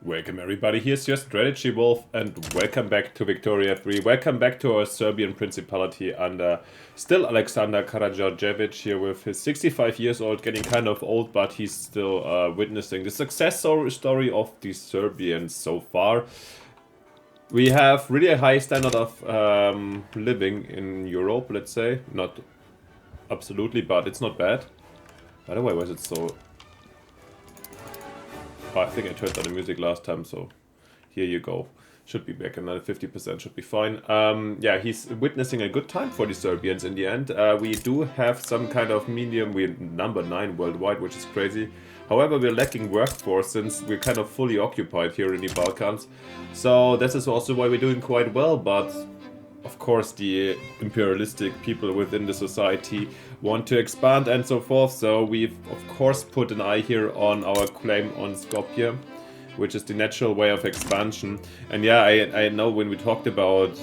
Welcome everybody, here's your Strategy Wolf and welcome back to Victoria 3. Welcome back to our Serbian Principality under still Alexander Karađorđević here with his 65 years old, getting kind of old, but he's still witnessing the success story of the Serbians so far. We have really a high standard of living in Europe, let's say. Not absolutely, but it's not bad. By the way, why is it so... Oh, I think I turned down the music last time, so here you go. Should be back, another 50% should be fine. Yeah, he's witnessing a good time for the Serbians in the end. We do have some kind of medium, we're number 9 worldwide, which is crazy. However, we're lacking workforce since we're kind of fully occupied here in the Balkans. So this is also why we're doing quite well, but of course the imperialistic people within the society want to expand and so forth, so we've of course put an eye here on our claim on Skopje, which is the natural way of expansion. And yeah, I know when we talked about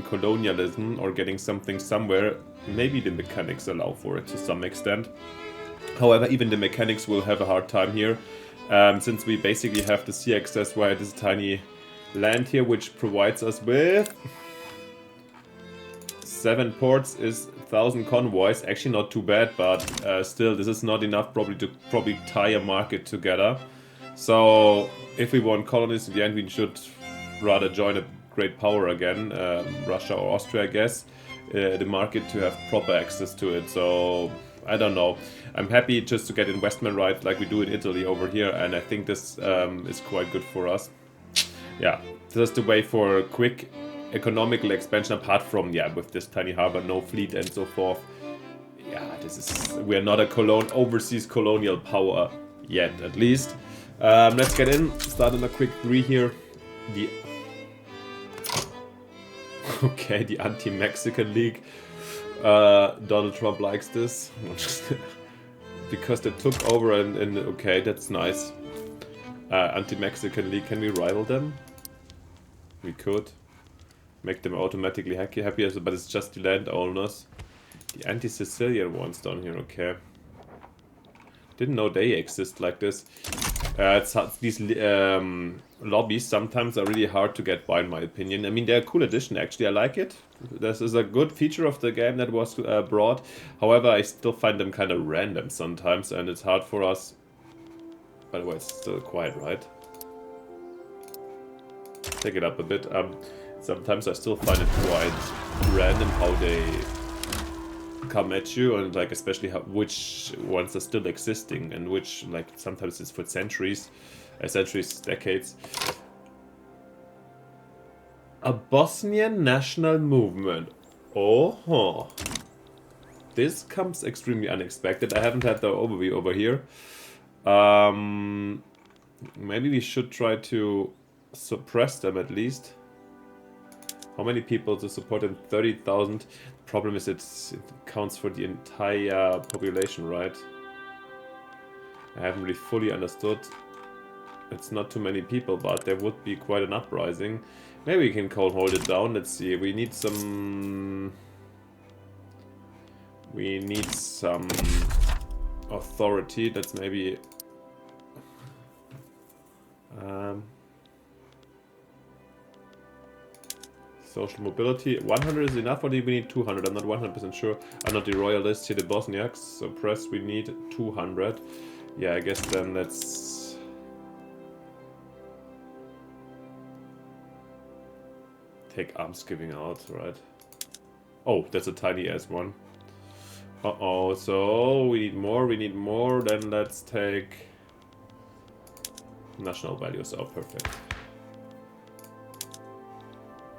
colonialism or getting something somewhere, maybe the mechanics allow for it to some extent. However, even the mechanics will have a hard time here, since we basically have the sea access via this tiny land here, which provides us with 7 ports is 1,000 convoys. Actually not too bad, but still this is not enough probably to tie a market together. So if we want colonies in the end, we should rather join a great power again, Russia or Austria, I guess, the market to have proper access to it. So I don't know. I'm happy just to get investment right like we do in Italy over here, and I think this is quite good for us. Yeah, this is the way for quick economical expansion, apart from, yeah, with this tiny harbor, no fleet and so forth. Yeah, this is, we're not a overseas colonial power yet, at least. Let's get in, start on a quick 3 here. Okay, the anti-Mexican League. Donald Trump likes this. Because they took over and okay, that's nice. Anti-Mexican League, can we rival them? We could. Make them automatically happier, but it's just the landowners. The anti-Sicilian ones down here, okay. Didn't know they exist like this. These lobbies sometimes are really hard to get by, in my opinion. I mean, they're a cool addition, actually. I like it. This is a good feature of the game that was brought. However, I still find them kind of random sometimes, and it's hard for us. By the way, it's still quiet, right? Take it up a bit. Sometimes I still find it quite random how they come at you, and like especially which ones are still existing and which, like, sometimes it's for centuries, decades. A Bosnian national movement. Oh, this comes extremely unexpected. I haven't had the overview over here. Maybe we should try to suppress them at least. How many people to support them? 30,000. Problem is it counts for the entire population, right? I haven't really fully understood. It's not too many people, but there would be quite an uprising. Maybe we can hold it down. Let's see. We need some authority. That's maybe... social mobility. 100 is enough, or do we need 200? I'm not 100% sure. I'm not the royalists here, the Bosniaks. So press, we need 200. Yeah, I guess then let's... take arms giving out, right? Oh, that's a tiny ass one. Uh-oh, so we need more, then let's take... national values. Oh, perfect.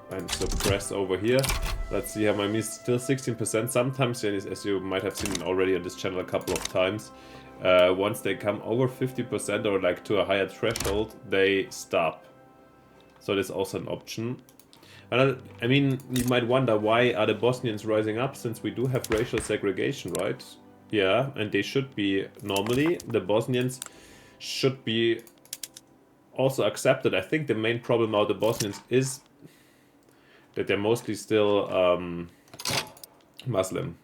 And suppress over here. Let's see how my is still 16%. Sometimes, as you might have seen already on this channel a couple of times, once they come over 50% or like to a higher threshold, they stop. So there's also an option. And I mean, you might wonder, why are the Bosnians rising up, since we do have racial segregation, right? Yeah, and they should be, normally, the Bosnians should be also accepted. I think the main problem now the Bosnians is that they're mostly still Muslim.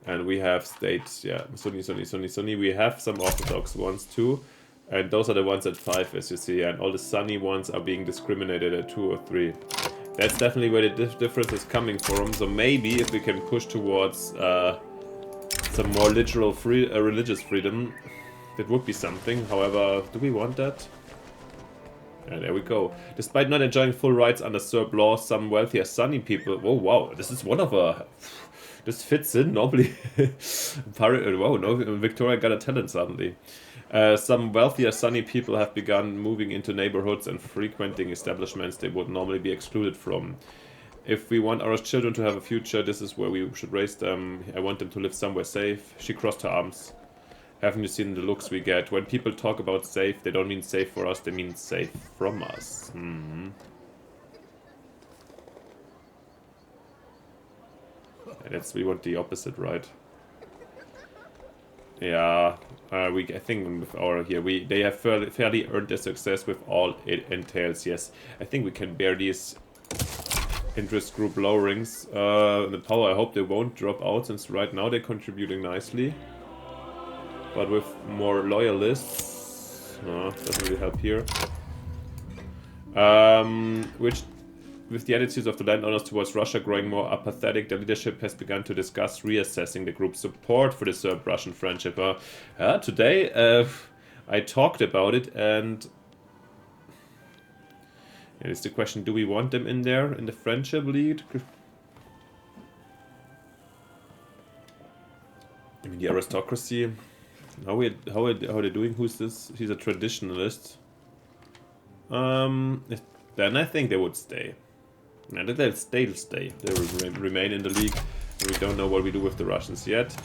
And we have states, yeah, Sunni. We have some Orthodox ones too. And those are the ones at 5, as you see, and all the sunny ones are being discriminated at 2 or 3. That's definitely where the difference is coming from. So maybe if we can push towards some more literal religious freedom, that would be something. However, do we want that? Yeah, there we go. Despite not enjoying full rights under Serb law, some wealthier sunny people... Oh, wow, this is one of a... This fits in, normally. Wow, no, Victoria got a talent suddenly. Some wealthier sunny people have begun moving into neighborhoods and frequenting establishments they would normally be excluded from. If we want our children to have a future, this is where we should raise them. I want them to live somewhere safe. She crossed her arms. Haven't you seen the looks we get? When people talk about safe, they don't mean safe for us, they mean safe from us. We want the opposite, right? Yeah, I think with our here, they have fairly earned their success with all it entails, yes. I think we can bear these interest group lowerings. The power, I hope they won't drop out, since right now they're contributing nicely. But with more loyalists, no, doesn't really help here. With the attitudes of the landowners towards Russia growing more apathetic, the leadership has begun to discuss reassessing the group's support for the Serb-Russian friendship. Today, I talked about it, and it's the question: do we want them in there in the friendship lead? I mean, the aristocracy. How are they doing? Who's this? He's a traditionalist. Then I think they would stay. And they'll stay. They will remain in the league. We don't know what we do with the Russians yet.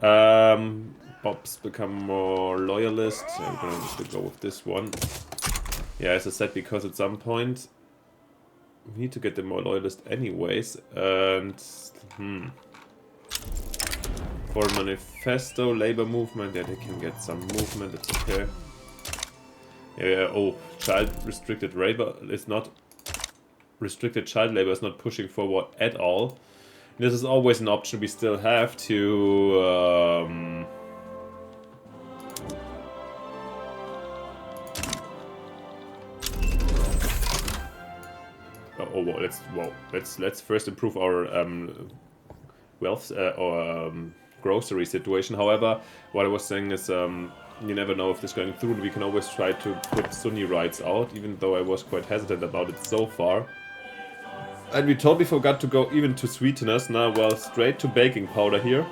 Bob's become more loyalist. I'm going to go with this one. Yeah, as I said, because at some point we need to get them more loyalist anyways. And for manifesto, labor movement, yeah, they can get some movement. It's okay. Yeah. Oh, child restricted labor is not. Restricted child labor is not pushing forward at all. This is always an option we still have to let's first improve our wealth or grocery situation. However, what I was saying is you never know if this is going through. We can always try to put Sunni rights out, even though I was quite hesitant about it so far. And we totally forgot to go even to sweeteners. Now, well, straight to baking powder here.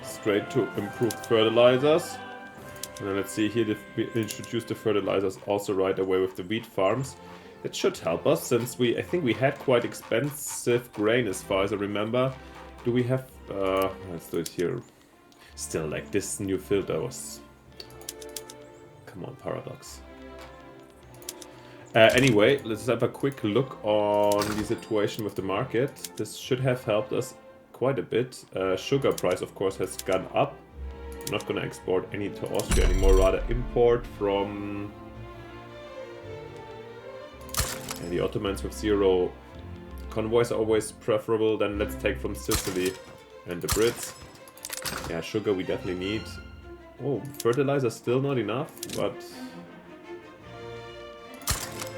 Straight to improved fertilizers. And then let's see here, we introduced the fertilizers also right away with the wheat farms. That should help us, since I think we had quite expensive grain as far as I remember. Do we have, let's do it here. Still, like, this new filter was... Come on, Paradox. Anyway, let's have a quick look on the situation with the market. This should have helped us quite a bit. Sugar price, of course, has gone up. I'm not going to export any to Austria anymore, rather import from the Ottomans with 0 convoys are always preferable. Then let's take from Sicily and the Brits. Yeah, sugar we definitely need. Oh, fertilizer still not enough, but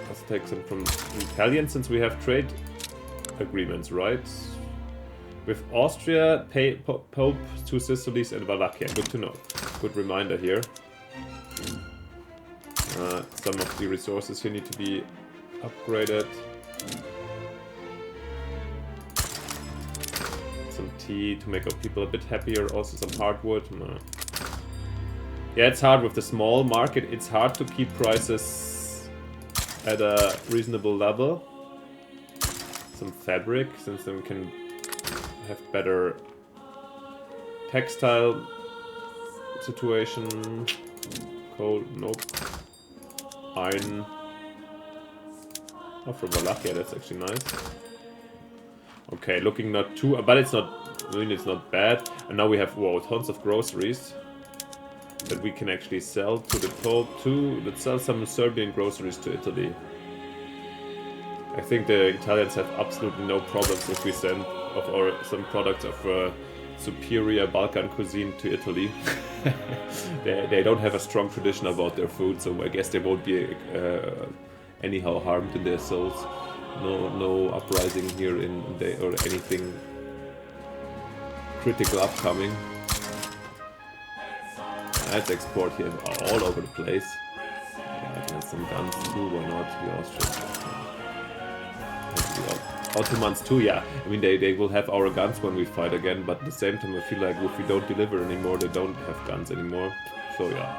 let's take some from Italian, since we have trade agreements, right? With Austria, Pope, 2 Sicilies and Wallachia. Good to know. Good reminder here. Some of the resources here need to be upgraded. Some tea to make our people a bit happier. Also some hardwood. No. Yeah, it's hard with the small market. It's hard to keep prices at a reasonable level. Some fabric, since then we can have better textile situation. Coal, nope. Iron. Oh, from Wallachia, that's actually nice. Okay, looking not too, but it's not, I mean, it's not bad. And now we have, whoa, tons of groceries that we can actually sell to the Pope too. Let's sell some Serbian groceries to Italy. I think the Italians have absolutely no problems if we send some products of superior Balkan cuisine to Italy. they don't have a strong tradition about their food, so I guess they won't be anyhow harmed in their souls. No uprising here or anything critical upcoming. Let's export here all over the place. Yeah, and some guns too, why not? The Ottomans too, yeah. I mean, they will have our guns when we fight again, but at the same time I feel like if we don't deliver anymore, they don't have guns anymore. So yeah,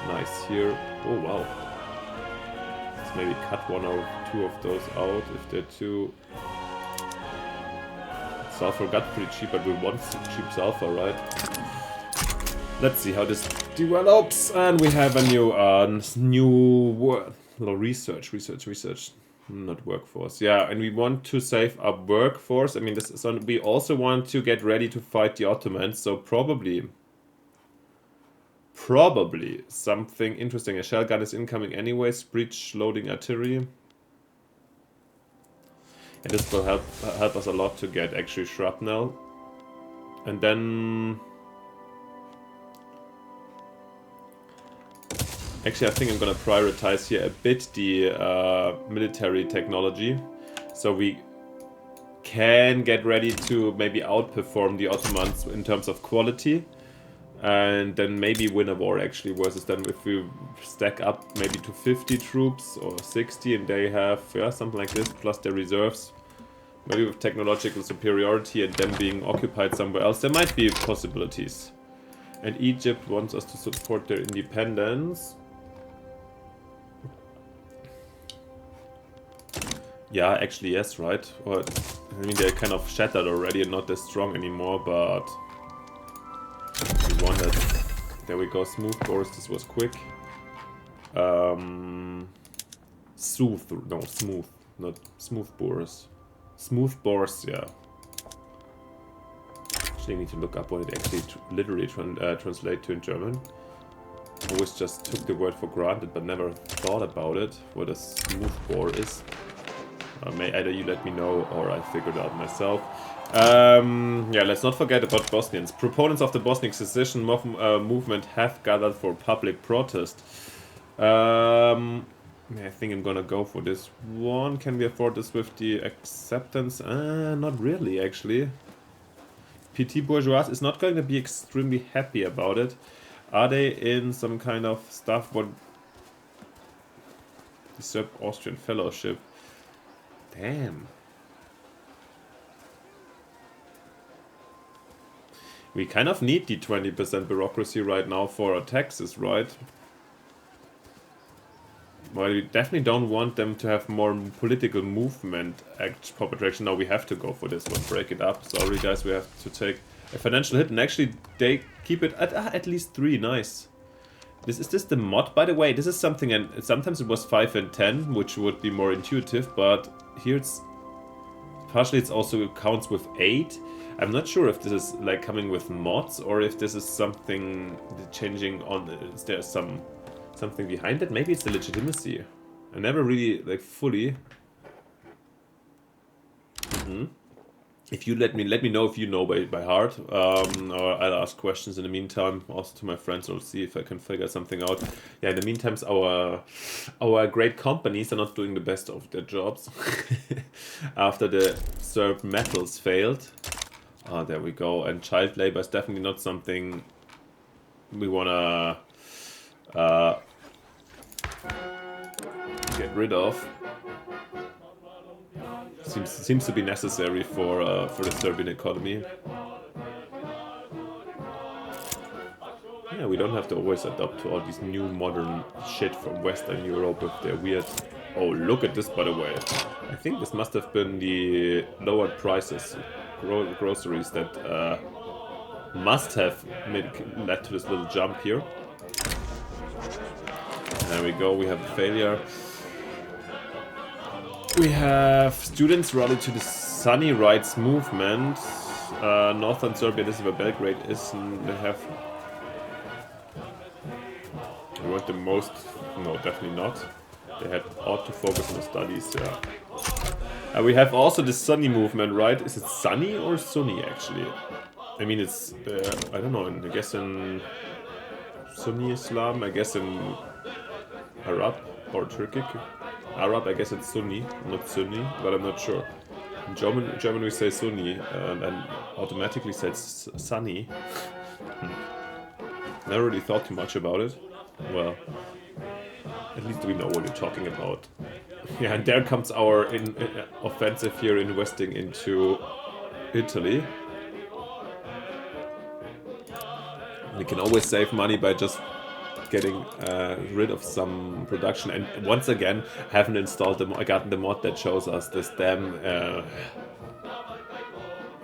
nice here. Oh wow. Let's maybe cut one or two of those out if they're too... Sulfur got pretty cheap, but we want cheap sulfur, right? Let's see how this develops, and we have a new research, not workforce. Yeah, and we want to save up workforce. I mean, we also want to get ready to fight the Ottomans. So probably something interesting. A shell gun is incoming anyways. Breach loading artillery. And this will help us a lot to get actually shrapnel. And then... Actually, I think I'm gonna prioritize here a bit the military technology. So we can get ready to maybe outperform the Ottomans in terms of quality. And then maybe win a war actually, versus then if we stack up maybe to 50 troops or 60 and they have, yeah, something like this, plus their reserves. Maybe with technological superiority and them being occupied somewhere else, there might be possibilities. And Egypt wants us to support their independence. Yeah, actually yes, right? Or, I mean, they're kind of shattered already and not as strong anymore, but... We wanted... There we go, smooth bores, this was quick. Smooth, not smooth bores. Smooth bores, yeah. Actually, I need to look up what it actually literally translate to in German. Always just took the word for granted, but never thought about it, what a smooth bore is. Either you let me know or I figured out myself. Yeah, let's not forget about Bosnians. Proponents of the Bosnian secession movement have gathered for public protest. I think I'm gonna go for this one. Can we afford this with the acceptance? Not really, actually. PT Bourgeois is not going to be extremely happy about it. Are they in some kind of stuff? What? The Serb-Austrian Fellowship. Damn. We kind of need the 20% bureaucracy right now for our taxes, right? Well, we definitely don't want them to have more political movement puppet action. No, we have to go for this one. Break it up. Sorry, guys, we have to take a financial hit. And actually, they keep it at least 3. Nice. Is this the mod, by the way? This is something, and sometimes it was 5 and 10, which would be more intuitive, but here it's... Partially it also counts with 8. I'm not sure if this is like coming with mods, or if this is something changing on... Is there something behind it? Maybe it's the legitimacy. I never really, like, fully... If you let me know if you know by heart, or I'll ask questions in the meantime, also to my friends. I'll see if I can figure something out. Yeah, in the meantime, our great companies are not doing the best of their jobs. After the Serb metals failed. Ah, there we go. And child labor is definitely not something we wanna get rid of. Seems to be necessary for the Serbian economy. Yeah, we don't have to always adapt to all these new modern shit from Western Europe with their weird... Oh, look at this, by the way. I think this must have been the lowered prices, groceries that must have led to this little jump here. There we go, we have a failure. We have students rallied to the Sunny Rights movement. Northern Serbia, this is where Belgrade is, and they have... I want the most... No, definitely not. They ought to focus on the studies, yeah. We have also the Sunny movement, right? Is it Sunny or Sunni, actually? I mean, it's, I don't know, I guess in Sunni Islam, I guess in Arab or Turkic. Arab, I guess it's Sunni, not Sunni, but I'm not sure. In German we say Sunni, and automatically says Sunni. Never really thought too much about it. Well, at least we know what you're talking about. Yeah, and there comes our offensive here, investing into Italy. We can always save money by just getting rid of some production. And once again, haven't installed I got the mod that shows us this damn.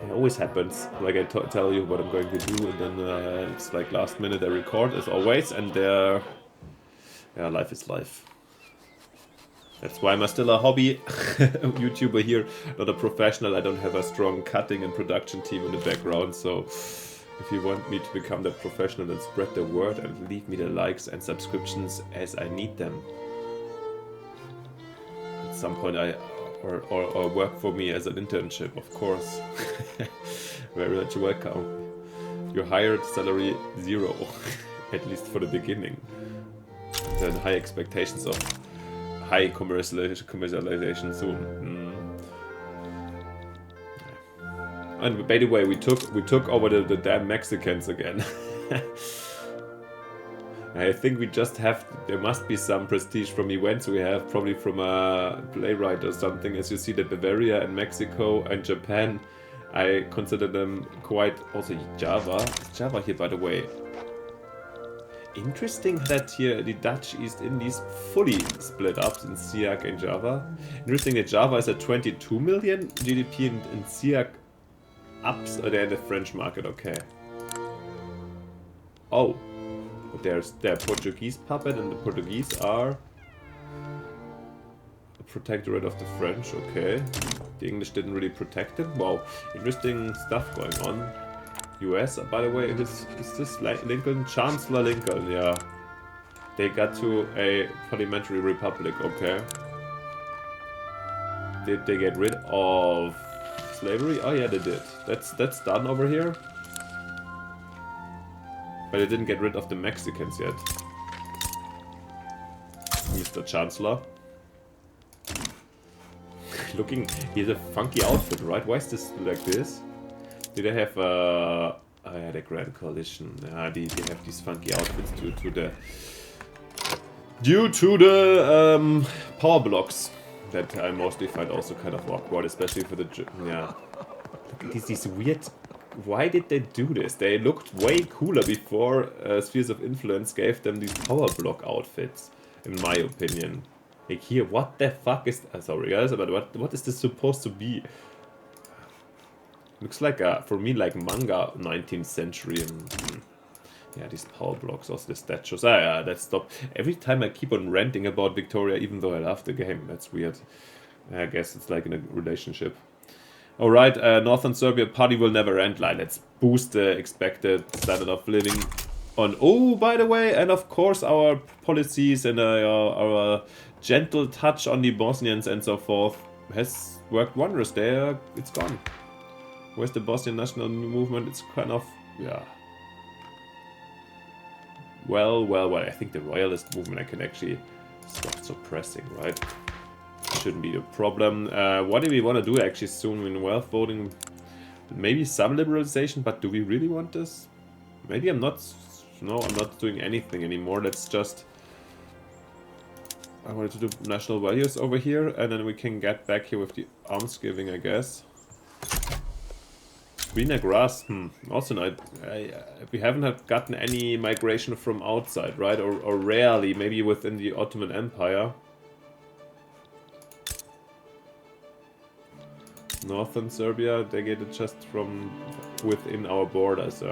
It always happens. Like I tell you what I'm going to do, and then it's like last minute I record as always, and yeah, life is life. That's why I'm still a hobby YouTuber here, not a professional. I don't have a strong cutting and production team in the background, so if you want me to become that professional, then spread the word and leave me the likes and subscriptions as I need them. At some point or work for me as an internship, of course. Very much welcome. Your hired salary 0, at least for the beginning. Then high expectations of high commercialization soon. And by the way, we took over the damn Mexicans again. I think we just have, there must be some prestige from events we have, probably from a playwright or something. As you see that Bavaria and Mexico and Japan, I consider them quite, also Java. Is Java here, by the way? Interesting that here the Dutch East Indies fully split up in SEAC and Java. Interesting that Java is at 22 million GDP and SEAC ups, they're in the French market, okay. Oh. There's their Portuguese puppet, and the Portuguese are the protectorate of the French, okay. The English didn't really protect them. Wow, interesting stuff going on. US, by the way, is this Lincoln? Chancellor Lincoln, yeah. They got to a parliamentary republic, okay. Did they get rid of slavery? Oh yeah, they did. That's done over here. But they didn't get rid of the Mexicans yet. Mr. Chancellor. Looking, he has a funky outfit, right? Why is this like this? Do they have oh yeah, the Grand Coalition. They have these funky outfits due to the power blocks that I mostly find also kind of awkward, especially for the yeah. Look at these weird. Why did they do this? They looked way cooler before Spheres of Influence gave them these power block outfits, in my opinion. Like here, what the fuck is... sorry guys, but what is this supposed to be? Looks like, for me, like manga 19th century. And, yeah, these power blocks, also the statues. Ah yeah, let's stop. Every time I keep on ranting about Victoria, even though I love the game. That's weird. I guess it's like in a relationship. Alright, Northern Serbia party will never end. Like, let's boost the expected standard of living on... Oh, by the way, and of course our policies and our gentle touch on the Bosnians and so forth has worked wonders there. It's gone. Where's the Bosnian national movement? It's kind of... yeah. Well, I think the royalist movement I can actually stop suppressing, right? Shouldn't be a problem. What do we want to do actually soon in wealth voting? Maybe some liberalization, but do we really want this? Maybe I'm not... No, I'm not doing anything anymore. Let's just... I wanted to do national values over here, and then we can get back here with the alms giving, I guess. Greener grass, also not. We haven't gotten any migration from outside, right? Or rarely, maybe within the Ottoman Empire. Northern Serbia, they get it just from within our borders.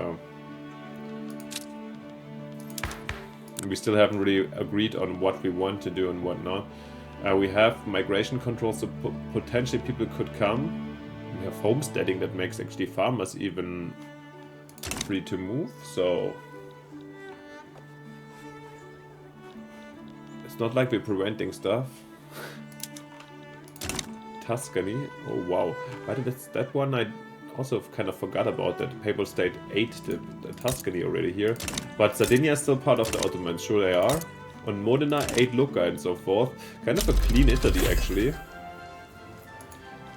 We still haven't really agreed on what we want to do and what not. We have migration control, so potentially people could come. We have homesteading that makes actually farmers even free to move, so... It's not like we're preventing stuff. Tuscany. Oh wow. But that's that one also kind of forgot about that. The Papal State ate the Tuscany already here. But Sardinia is still part of the Ottomans, sure they are. On Modena, 8 Lucca and so forth. Kind of a clean Italy, actually.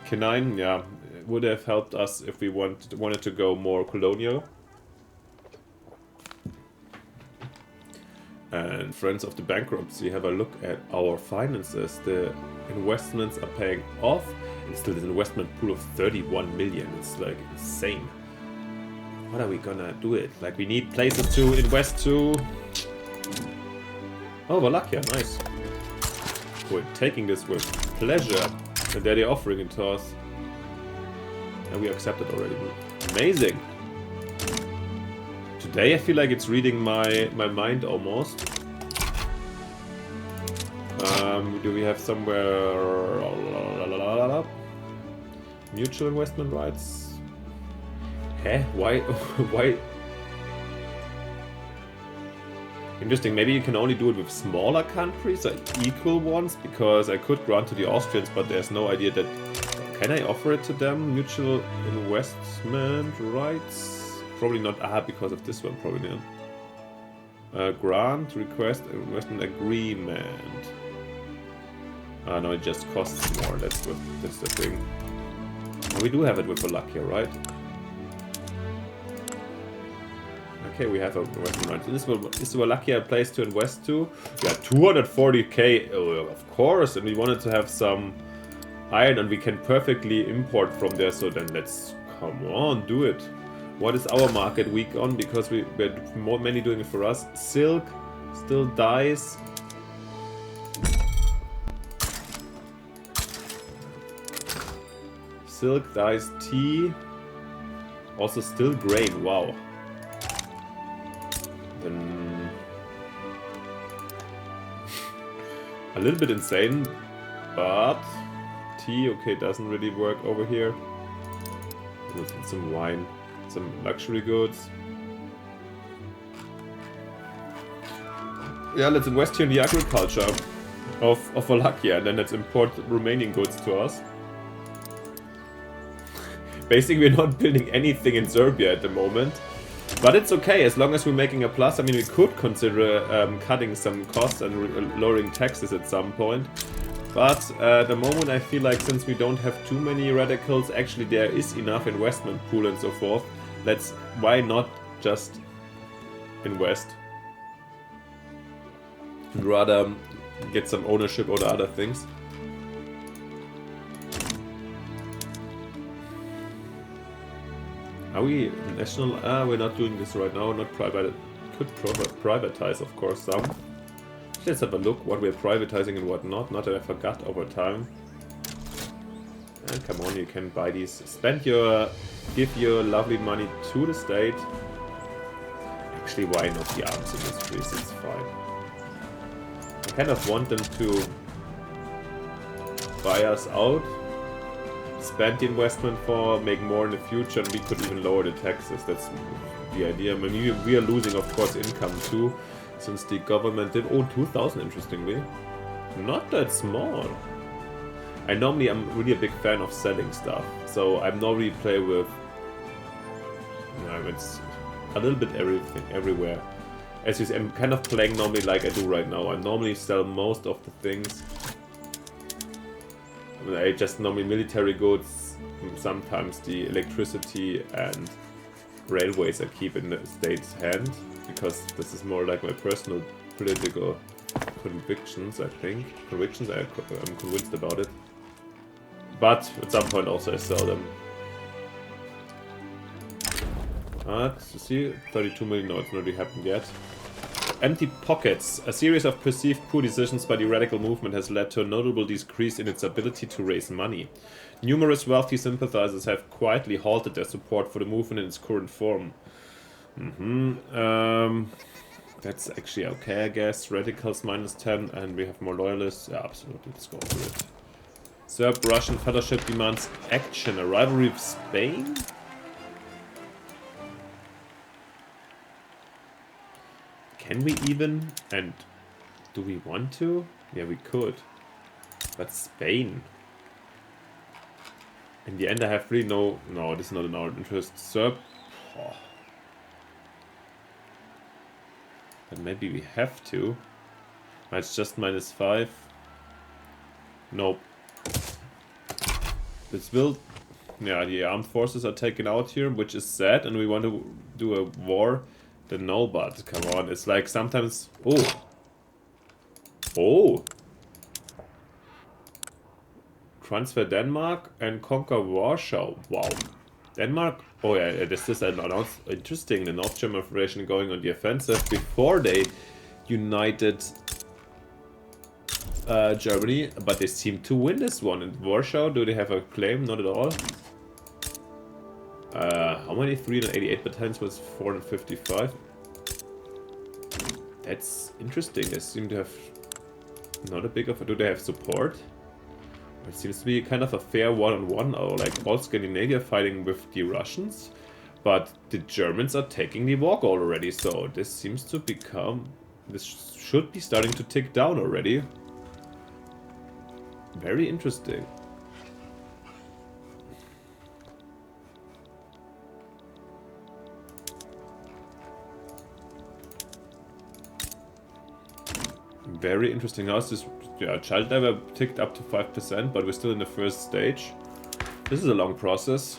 Canine, yeah, would have helped us if we wanted to go more colonial. And friends of the bankruptcy, have a look at our finances. The investments are paying off. And still there's an investment pool of 31 million. It's like insane. What are we gonna do it? Like we need places to invest to. Oh, Wallachia, nice. We're taking this with pleasure. And they're offering it to us. And we accept it already. Amazing. Today I feel like it's reading my mind almost. Do we have somewhere mutual investment rights? Heh? Why? Why? Interesting. Maybe you can only do it with smaller countries, like equal ones, because I could grant to the Austrians, but there's no idea that. Can I offer it to them? Mutual investment rights? Probably not. because of this one, probably not. Grant, request, investment agreement. No, it just costs more. That's the thing. And we do have it with Wallachia, right? Okay, we have a investment right. Is Wallachia a place to invest to? Yeah, 240k, of course. And we wanted to have some iron, and we can perfectly import from there. So then let's come on, do it. What is our market weak on? Because we're many doing it for us. Silk still dies. Silk dies. Tea. Also still grain. Wow. Then a little bit insane, but tea okay doesn't really work over here. Let's get some wine. Some luxury goods. Yeah, let's invest here in the agriculture of Wallachia, and then let's import Romanian goods to us. Basically, we're not building anything in Serbia at the moment. But it's okay, as long as we're making a plus. I mean, we could consider cutting some costs and lowering taxes at some point. But at the moment, I feel like since we don't have too many radicals, actually there is enough investment pool and so forth. Why not just invest? And rather get some ownership over other things. Are we national? We're not doing this right now, not private. Could privatize, of course, some. Let's have a look what we're privatizing and what not. Not that I forgot over time. And come on, you can buy these. Give your lovely money to the state. Actually, why not the arms industries? It's fine. I kind of want them to buy us out, spend the investment for, make more in the future, and we could even lower the taxes. That's the idea. I mean, we are losing, of course, income too, since the government did own 2,000, interestingly. Not that small. I'm really a big fan of selling stuff, so I'm normally play with, it's a little bit everything, everywhere. As you see, I'm kind of playing normally like I do right now. I normally sell most of the things. I mean, I just normally military goods, sometimes the electricity and railways I keep in the state's hand, because this is more like my personal political convictions, I think. I'm convinced about it. But at some point also I sell them. You see, 32 million, no, it's not really happened yet. Empty pockets. A series of perceived poor decisions by the radical movement has led to a notable decrease in its ability to raise money. Numerous wealthy sympathizers have quietly halted their support for the movement in its current form. That's actually okay, I guess. Radicals -10, and we have more loyalists. Yeah, absolutely, let's go for it. Serb-Russian fellowship demands action. A rivalry with Spain? Can we even? And do we want to? Yeah, we could. But Spain. In the end, I have really no... No, this is not in our interest. Serb... Oh. But maybe we have to. It's just -5. Nope. This will... Yeah, the armed forces are taken out here, which is sad, and we want to do a war. Then no, but come on, it's like sometimes... Oh! Oh! Transfer Denmark and conquer Warsaw. Wow. Denmark? Oh yeah, this is interesting. The North German Federation going on the offensive before they united Germany, but they seem to win this one. In Warsaw, do they have a claim? Not at all. How many? 388 battalions was 455. That's interesting. They seem to have not a big of a... Do they have support? It seems to be kind of a fair one-on-one, or like all Scandinavia fighting with the Russians. But the Germans are taking the walk already, so this seems to become... This should be starting to tick down already. Very interesting. Very interesting. How's this? Yeah, child level ticked up to 5%, but we're still in the first stage. This is a long process.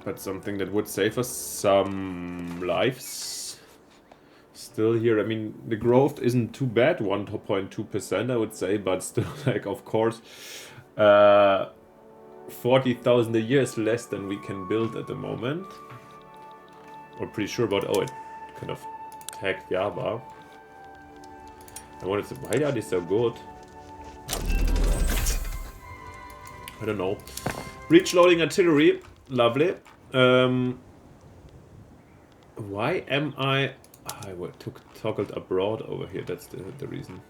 But something that would save us some lives. Still here, I mean, the growth isn't too bad, 1.2% I would say, but still, like, of course, 40,000 a year is less than we can build at the moment. We're pretty sure about... Oh, it kind of tagged Java. I wanted to... Why are they so good? I don't know. Breach loading artillery. Lovely. Why am I... I toggled abroad over here. That's the reason.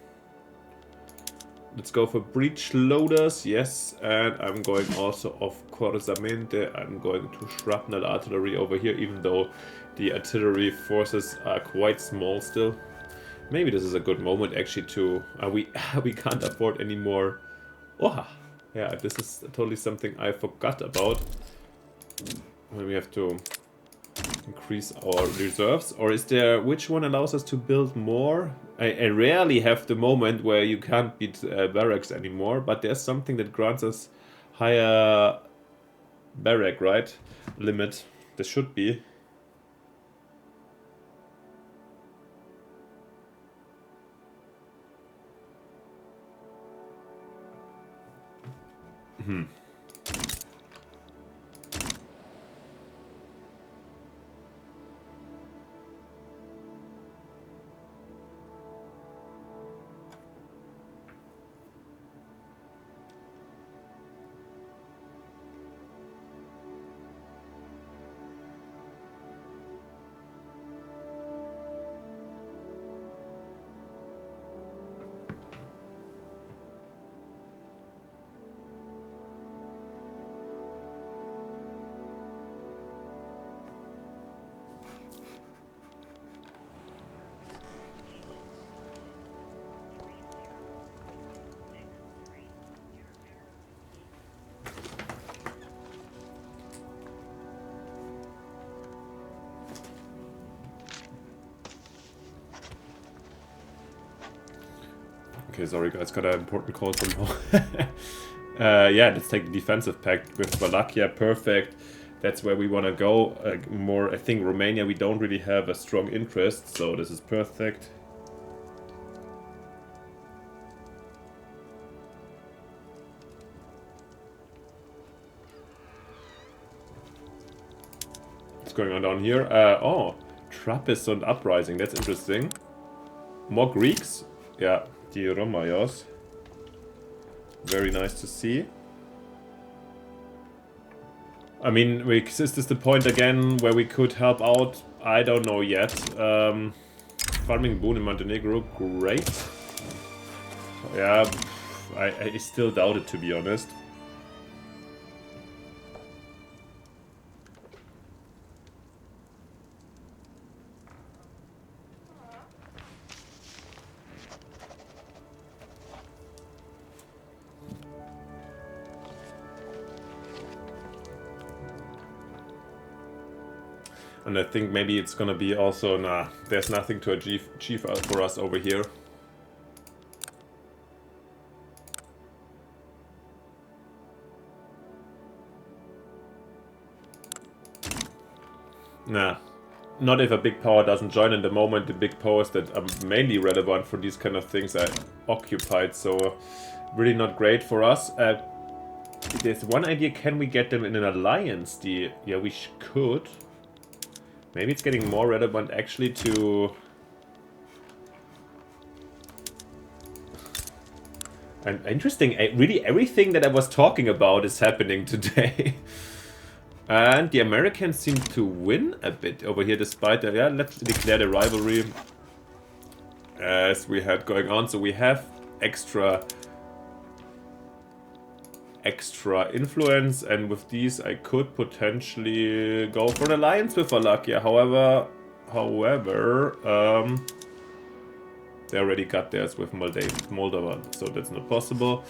Let's go for breach loaders. Yes. And I'm going also of corsamente. I'm going to shrapnel artillery over here, even though the artillery forces are quite small still. Maybe this is a good moment actually to... we can't afford any more... Oh, yeah, this is totally something I forgot about. When we have to increase our reserves. Or is there... Which one allows us to build more? I rarely have the moment where you can't beat barracks anymore. But there's something that grants us higher barrack, right? Limit. This should be... Okay, sorry guys, got an important call somehow. Yeah, let's take the defensive pact with Wallachia, perfect. That's where we want to go. More, I think Romania, we don't really have a strong interest, so this is perfect. What's going on down here? Oh, Trappist and Uprising, that's interesting. More Greeks? Yeah. The Romayos. Very nice to see. I mean, is this the point again where we could help out? I don't know yet. Farming boon in Montenegro, great. Yeah, I still doubt it, to be honest. And I think maybe it's gonna be also, nah, there's nothing to achieve for us over here. Nah, not if a big power doesn't join. In the moment, the big powers that are mainly relevant for these kind of things are occupied, so really not great for us. There's one idea, can we get them in an alliance? Yeah, we could. Maybe it's getting more relevant actually to... And interesting, really everything that I was talking about is happening today. And the Americans seem to win a bit over here despite the... Yeah, let's declare the rivalry as we had going on. So we have extra influence, and with these I could potentially go for an alliance with Wallachia. However, they already got theirs with Moldova, so that's not possible.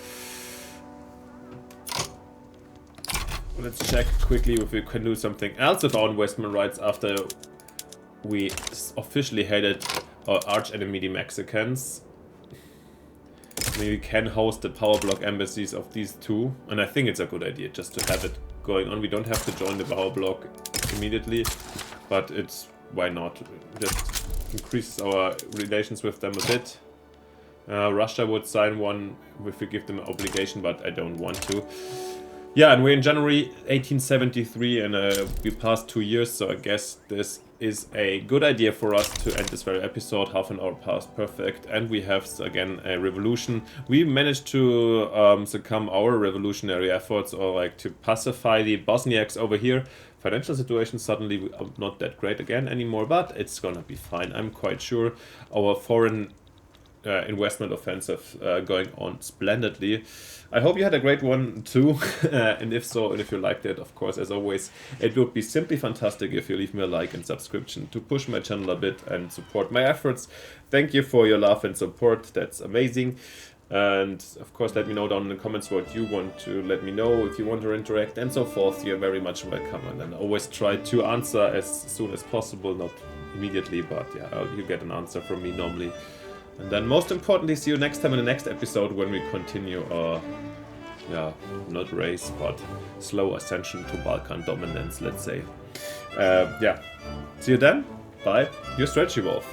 Let's check quickly if we can do something else with our investment rights after we officially hated our arch enemy, the Mexicans. Maybe we can host the power block embassies of these two, and I think it's a good idea just to have it going on. We don't have to join the power block immediately, but it's, why not? Just increases our relations with them a bit. Russia would sign one if we give them an obligation, but I don't want to. Yeah, and we're in January 1873, and we passed 2 years, so I guess this is a good idea for us to end this very episode. Half an hour past, perfect. And we have, again, a revolution. We managed to succumb our revolutionary efforts, or like to pacify the Bosniaks over here. Financial situation suddenly not that great again anymore, but it's gonna be fine, I'm quite sure. Our foreign investment offensive going on splendidly. I hope you had a great one too, and if so, and if you liked it, of course, as always, it would be simply fantastic if you leave me a like and subscription to push my channel a bit and support my efforts. Thank you for your love and support, that's amazing. And of course, let me know down in the comments what you want to let me know, if you want to interact and so forth. You're very much welcome, and then always try to answer as soon as possible, not immediately, but yeah, you get an answer from me normally. And then most importantly, see you next time in the next episode when we continue our, yeah, not race, but slow ascension to Balkan dominance, let's say. Yeah, see you then. Bye. Your Stretchy Wolf.